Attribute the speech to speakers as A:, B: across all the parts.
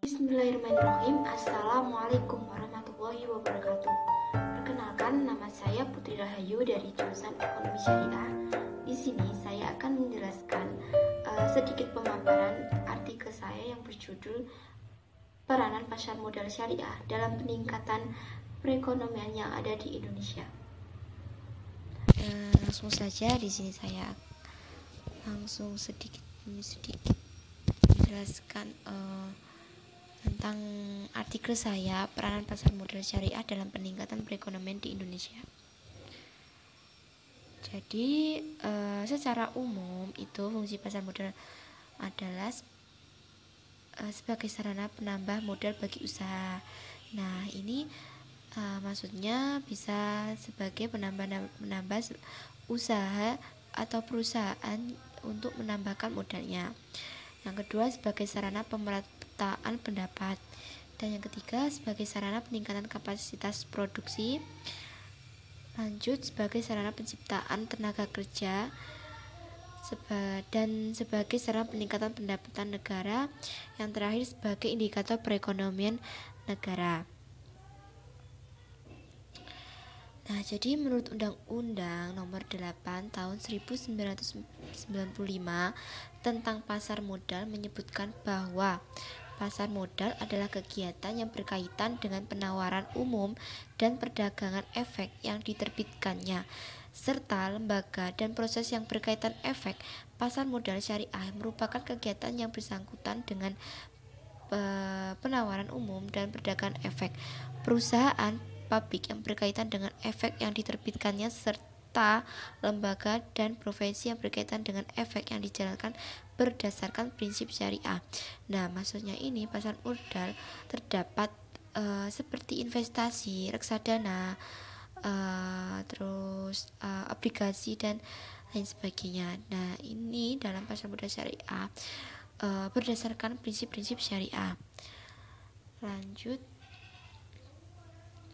A: Bismillahirrahmanirrahim. Assalamualaikum warahmatullahi wabarakatuh. Perkenalkan, nama saya Putri Rahayu dari jurusan Ekonomi Syariah. Di sini saya akan menjelaskan sedikit pemaparan artikel saya yang berjudul Peranan Pasar Modal Syariah dalam peningkatan perekonomian yang ada di Indonesia. Langsung saja, di sini saya langsung sedikit menjelaskan tentang artikel saya peranan pasar modal syariah dalam peningkatan perekonomian di Indonesia. Jadi secara umum itu fungsi pasar modal adalah sebagai sarana penambah modal bagi usaha. Nah, ini maksudnya bisa sebagai penambah usaha atau perusahaan untuk menambahkan modalnya. Yang kedua, sebagai sarana pemerataan pendapat. Dan yang ketiga, sebagai sarana peningkatan kapasitas produksi. Lanjut, sebagai sarana penciptaan tenaga kerja. Dan sebagai sarana peningkatan pendapatan negara. Yang terakhir, sebagai indikator perekonomian negara. Nah, jadi menurut Undang-Undang Nomor 8 Tahun 1995 tentang pasar modal menyebutkan bahwa pasar modal adalah kegiatan yang berkaitan dengan penawaran umum dan perdagangan efek yang diterbitkannya, serta lembaga dan proses yang berkaitan efek. Pasar modal syariah merupakan kegiatan yang bersangkutan dengan penawaran umum dan perdagangan efek perusahaan publik yang berkaitan dengan efek yang diterbitkannya, serta lembaga dan profesi yang berkaitan dengan efek yang dijalankan berdasarkan prinsip syariah. Nah, maksudnya ini pasar modal terdapat seperti investasi, reksadana, terus obligasi dan lain sebagainya. Nah, ini dalam pasar modal syariah berdasarkan prinsip-prinsip syariah. Lanjut.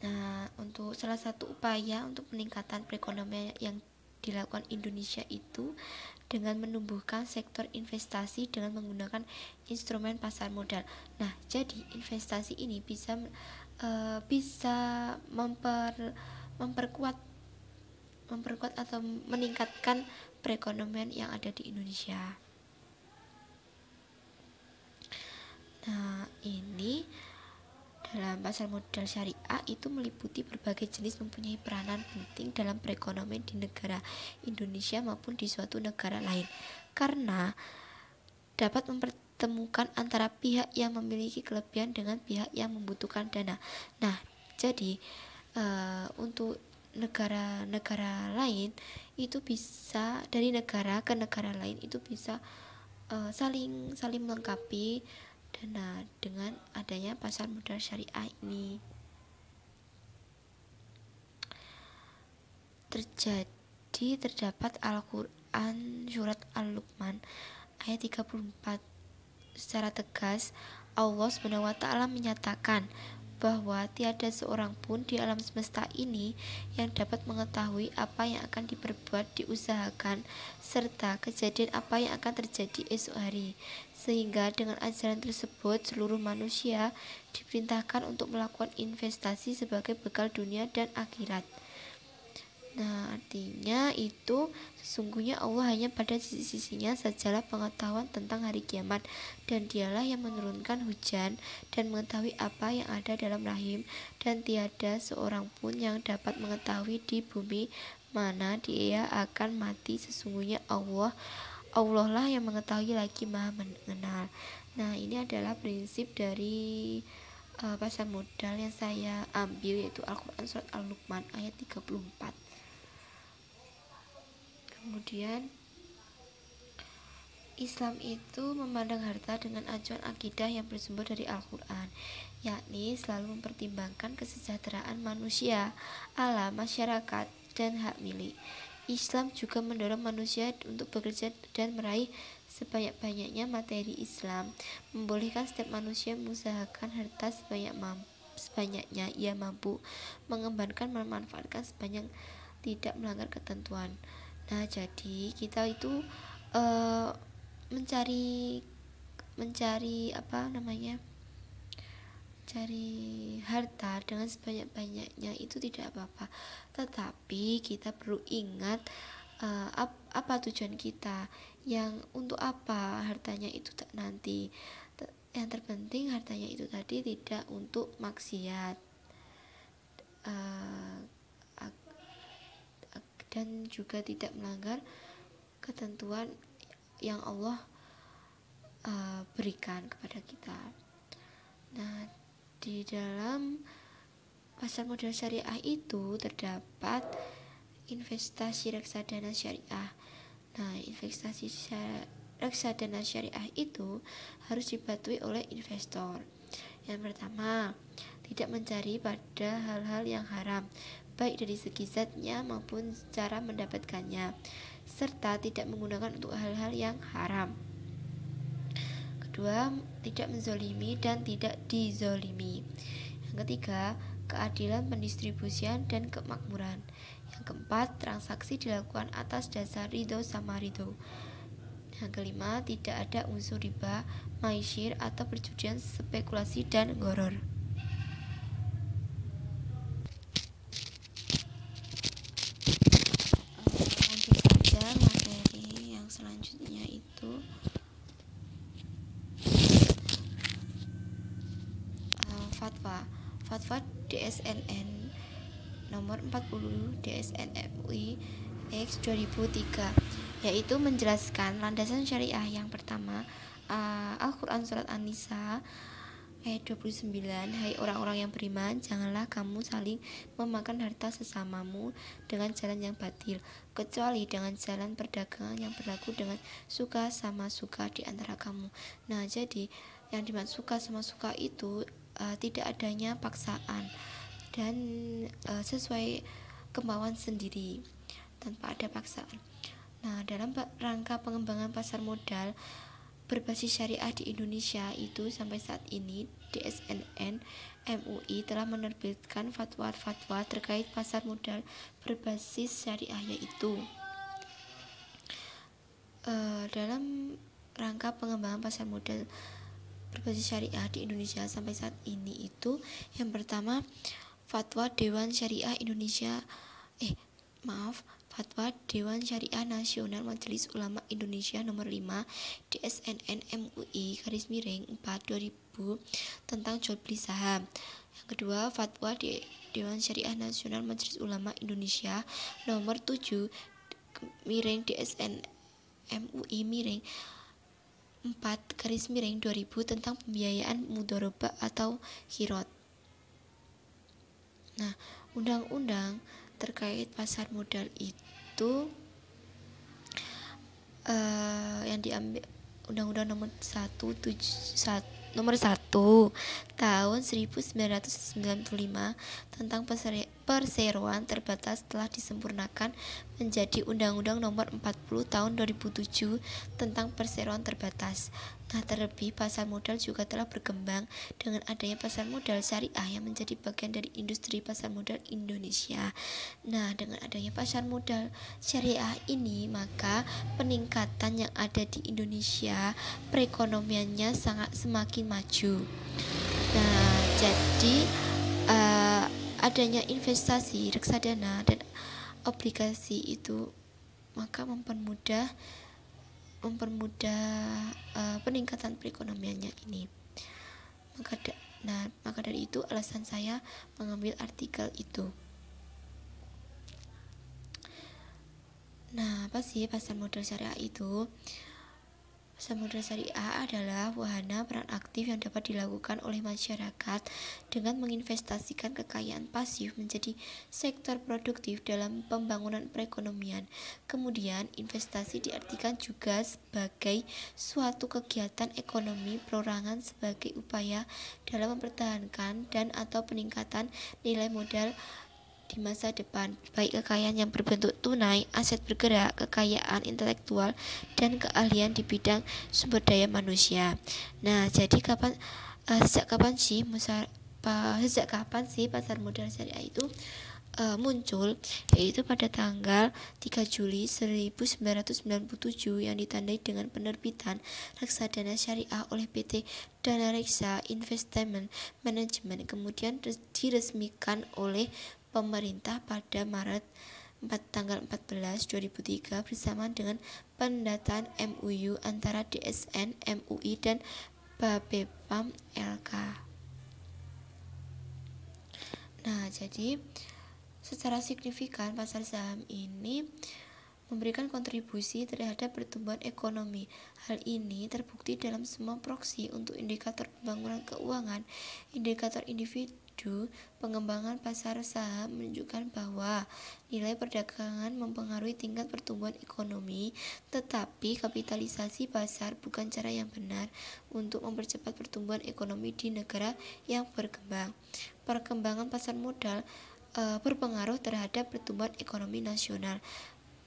A: Nah, untuk salah satu upaya untuk peningkatan perekonomian yang dilakukan Indonesia itu dengan menumbuhkan sektor investasi dengan menggunakan instrumen pasar modal. Nah, jadi investasi ini bisa memperkuat atau meningkatkan perekonomian yang ada di Indonesia. Nah, ini dalam pasar modal syariah itu meliputi berbagai jenis mempunyai peranan penting dalam perekonomian di negara Indonesia maupun di suatu negara lain, karena dapat mempertemukan antara pihak yang memiliki kelebihan dengan pihak yang membutuhkan dana. Nah, jadi untuk negara-negara lain itu bisa, dari negara ke negara lain itu bisa saling melengkapi dana dengan adanya pasar modal syariah ini. Terdapat Al-Quran surat Al-Luqman ayat 34. Secara tegas Allah SWT menyatakan bahwa tiada seorang pun di alam semesta ini yang dapat mengetahui apa yang akan diperbuat, diusahakan, serta kejadian apa yang akan terjadi esok hari. Sehingga dengan ajaran tersebut seluruh manusia diperintahkan untuk melakukan investasi sebagai bekal dunia dan akhirat. Nah, artinya itu sesungguhnya Allah hanya pada sisi-sisinya sajalah pengetahuan tentang hari kiamat, dan dialah yang menurunkan hujan dan mengetahui apa yang ada dalam rahim, dan tiada seorang pun yang dapat mengetahui di bumi mana dia akan mati. Sesungguhnya Allah lah yang mengetahui lagi maha mengenal. Nah, ini adalah prinsip dari pasar modal yang saya ambil, yaitu Al-Quran surat Al-Luqman ayat 34. Kemudian Islam itu memandang harta dengan acuan akidah yang bersumber dari Al-Quran, yakni selalu mempertimbangkan kesejahteraan manusia, alam, masyarakat, dan hak milik. Islam juga mendorong manusia untuk bekerja dan meraih sebanyak-banyaknya materi. Islam membolehkan setiap manusia mengusahakan harta sebanyaknya ia mampu, mengembangkan memanfaatkan sebanyak tidak melanggar ketentuan. Nah, jadi kita itu mencari cari harta dengan sebanyak-banyaknya itu tidak apa-apa, tetapi kita perlu ingat apa tujuan kita, yang untuk apa hartanya itu nanti. Yang terpenting hartanya itu tadi tidak untuk maksiat, dan juga tidak melanggar ketentuan yang Allah berikan kepada kita. Nah, di dalam pasar modal syariah itu terdapat investasi reksadana syariah. Nah, investasi reksadana syariah itu harus dipatuhi oleh investor. Yang pertama, tidak mencari pada hal-hal yang haram, baik dari segi zatnya maupun cara mendapatkannya, serta tidak menggunakan untuk hal-hal yang haram. Kedua, tidak menzolimi dan tidak dizolimi. Yang ketiga, keadilan pendistribusian dan kemakmuran. Yang keempat, transaksi dilakukan atas dasar ridho sama ridho. Yang kelima, tidak ada unsur riba, maisir atau perjudian, spekulasi dan goror. Lanjut saja materi yang selanjutnya itu fatwa DSNN nomor 40 DSN MUI X 2003, yaitu menjelaskan landasan syariah. Yang pertama, Al-Quran Surat An-Nisa ayat 29, hai orang-orang yang beriman, janganlah kamu saling memakan harta sesamamu dengan jalan yang batil, kecuali dengan jalan perdagangan yang berlaku dengan suka sama suka di antara kamu. Nah, jadi yang dimaksud suka sama suka itu tidak adanya paksaan dan sesuai kemauan sendiri tanpa ada paksaan. Nah, dalam rangka pengembangan pasar modal berbasis syariah di Indonesia itu sampai saat ini DSNN MUI telah menerbitkan fatwa-fatwa terkait pasar modal berbasis syariah, yaitu dalam rangka pengembangan pasar modal berbasis syariah di Indonesia sampai saat ini itu yang pertama, Fatwa Dewan Syariah Indonesia Fatwa Dewan Syariah Nasional Majelis Ulama Indonesia nomor 5 DSNN MUI _4 2000 tentang jual beli saham. Yang kedua, Fatwa Dewan Syariah Nasional Majelis Ulama Indonesia nomor 7 DSN MUI 4 _2000 tentang pembiayaan mudharabah atau qirot. Nah, undang-undang terkait pasar modal itu yang diambil Undang-Undang nomor 1 tahun 1995 tentang perseroan terbatas telah disempurnakan menjadi Undang-Undang nomor 40 tahun 2007 tentang perseroan terbatas. Nah, terlebih pasar modal juga telah berkembang dengan adanya pasar modal syariah yang menjadi bagian dari industri pasar modal Indonesia. Nah, dengan adanya pasar modal syariah ini, maka peningkatan yang ada di Indonesia perekonomiannya semakin maju. Nah, jadi adanya investasi reksadana dan obligasi itu maka mempermudah peningkatan perekonomiannya ini. Maka dari itu alasan saya mengambil artikel itu. Nah, apa sih pasar modal syariah itu? Pasar modal syariah adalah wahana peran aktif yang dapat dilakukan oleh masyarakat dengan menginvestasikan kekayaan pasif menjadi sektor produktif dalam pembangunan perekonomian. Kemudian, investasi diartikan juga sebagai suatu kegiatan ekonomi perorangan sebagai upaya dalam mempertahankan dan atau peningkatan nilai modal di masa depan, baik kekayaan yang berbentuk tunai, aset bergerak, kekayaan intelektual, dan keahlian di bidang sumber daya manusia. Nah, jadi sejak kapan sih pasar modal syariah itu muncul, yaitu pada tanggal 3 Juli 1997 yang ditandai dengan penerbitan reksadana syariah oleh PT Dana Reksa Investment Management, kemudian diresmikan oleh pemerintah pada Maret tanggal 14 2003 bersama dengan pendataan MOU antara DSN, MUI dan Bapepam LK. Nah, jadi secara signifikan pasar saham ini memberikan kontribusi terhadap pertumbuhan ekonomi. Hal ini terbukti dalam semua proksi untuk indikator pembangunan keuangan, indikator individu, pengembangan pasar saham menunjukkan bahwa nilai perdagangan mempengaruhi tingkat pertumbuhan ekonomi, tetapi kapitalisasi pasar bukan cara yang benar untuk mempercepat pertumbuhan ekonomi di negara yang berkembang. Perkembangan pasar modal berpengaruh terhadap pertumbuhan ekonomi nasional.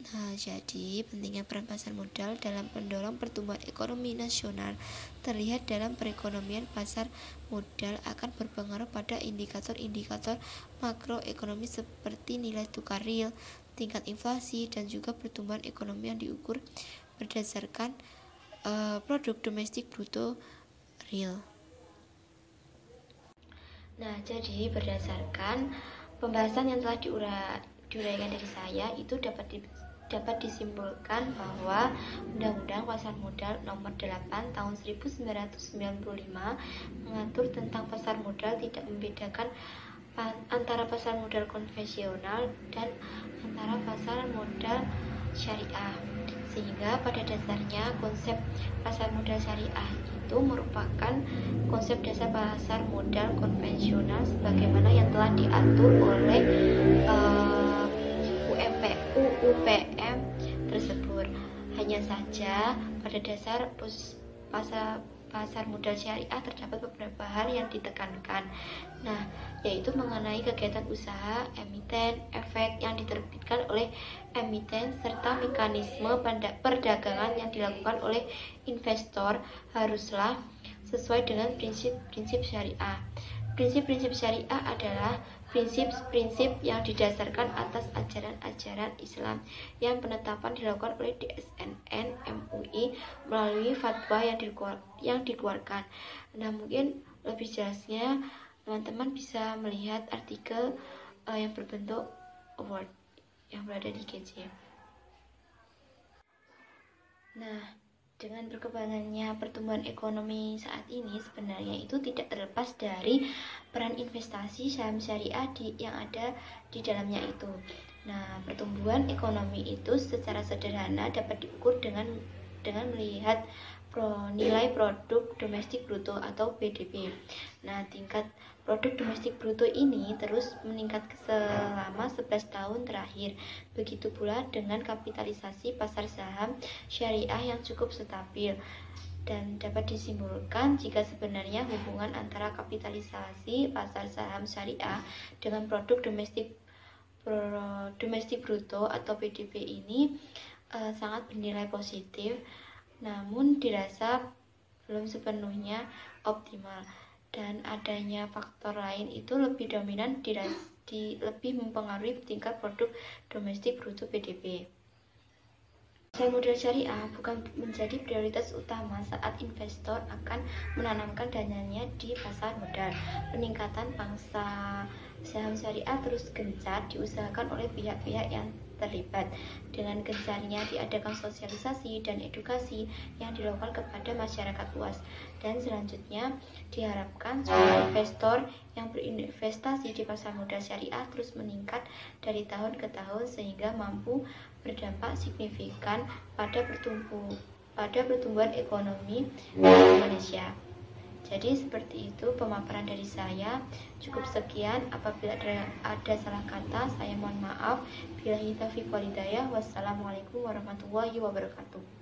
A: Nah, jadi pentingnya peran pasar modal dalam pendorong pertumbuhan ekonomi nasional terlihat dalam perekonomian. Pasar modal akan berpengaruh pada indikator-indikator makroekonomi seperti nilai tukar real, tingkat inflasi, dan juga pertumbuhan ekonomi yang diukur berdasarkan produk domestik bruto real. Nah, jadi berdasarkan pembahasan yang telah diuraikan dari saya, itu dapat disimpulkan bahwa Undang-Undang Pasar Modal Nomor 8 Tahun 1995 mengatur tentang pasar modal tidak membedakan antara pasar modal konvensional dan antara pasar modal syariah, sehingga pada dasarnya konsep pasar modal syariah itu merupakan konsep dasar pasar modal konvensional sebagaimana yang telah diatur oleh UPM tersebut. Hanya saja pada dasar pasar modal syariah terdapat beberapa hal yang ditekankan. Nah, yaitu mengenai kegiatan usaha, emiten, efek yang diterbitkan oleh emiten, serta mekanisme perdagangan yang dilakukan oleh investor haruslah sesuai dengan prinsip-prinsip syariah. Prinsip-prinsip syariah adalah prinsip-prinsip yang didasarkan atas ajaran-ajaran Islam yang penetapan dilakukan oleh DSN MUI melalui fatwa yang dikeluarkan. Nah, mungkin lebih jelasnya teman-teman bisa melihat artikel yang berbentuk award yang berada di GC. Nah, dengan berkembangnya pertumbuhan ekonomi saat ini sebenarnya itu tidak terlepas dari peran investasi saham syariah yang ada di dalamnya itu. Nah, pertumbuhan ekonomi itu secara sederhana dapat diukur dengan melihat nilai produk domestik bruto atau PDB. Nah, tingkat produk domestik bruto ini terus meningkat selama 11 tahun terakhir. Begitu pula dengan kapitalisasi pasar saham syariah yang cukup stabil. Dan dapat disimpulkan jika sebenarnya hubungan antara kapitalisasi pasar saham syariah dengan produk domestik bruto atau PDB ini sangat bernilai positif, namun dirasa belum sepenuhnya optimal, dan adanya faktor lain itu lebih dominan lebih mempengaruhi tingkat produk domestik bruto PDB. Pasar modal syariah bukan menjadi prioritas utama saat investor akan menanamkan dananya di pasar modal. Peningkatan pangsa saham syariah terus gencar diusahakan oleh pihak-pihak yang terlibat. Dengan gencarnya diadakan sosialisasi dan edukasi yang dilakukan kepada masyarakat luas, dan selanjutnya diharapkan jumlah investor yang berinvestasi di pasar modal syariah terus meningkat dari tahun ke tahun sehingga mampu berdampak signifikan pada pertumbuhan ekonomi di Indonesia. Jadi seperti itu pemaparan dari saya. Cukup sekian. Apabila ada salah kata, saya mohon maaf. Billahi taufiq wal hidayah. Wassalamualaikum warahmatullahi wabarakatuh.